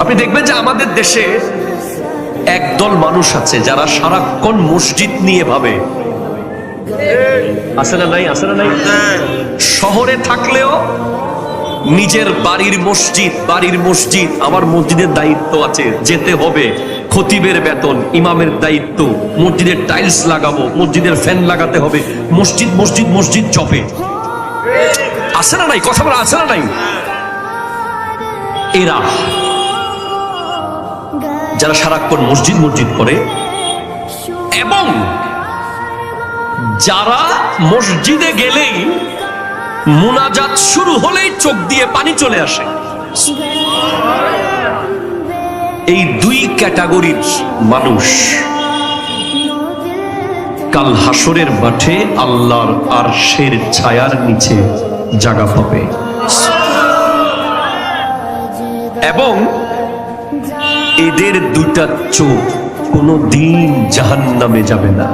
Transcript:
আপনি দেখবেন যে আমাদের দেশে একদল মানুষ আছে যারা সারাক্ষণ মসজিদ নিয়ে ভাবে। আছে না নাই? আছে না নাই? শহরে থাকলেও নিজের বাড়ির মসজিদ, আমার মসজিদের দায়িত্ব আছে, যেতে হবে, খতিবের বেতন, ইমামের দায়িত্ব, মসজিদের টাইলস লাগাবো, মসজিদের ফ্যান লাগাতে হবে, মসজিদ চপে। আছে না নাই? কথা বলা আছে না নাই? এরা যারা সারাক্ষণ মসজিদ করে, এবং যারা মসজিদে গেলেই মুনাজাত শুরু হলেই চোখ দিয়ে পানি চলে আসে, এই দুই ক্যাটাগরির মানুষ কাল হাসরের মাঠে আল্লাহর আরশের ছায়ার নিচে জায়গা পাবে, এবং এদের দুইটা চোখ কোনদিন জাহান্নামে যাবে না।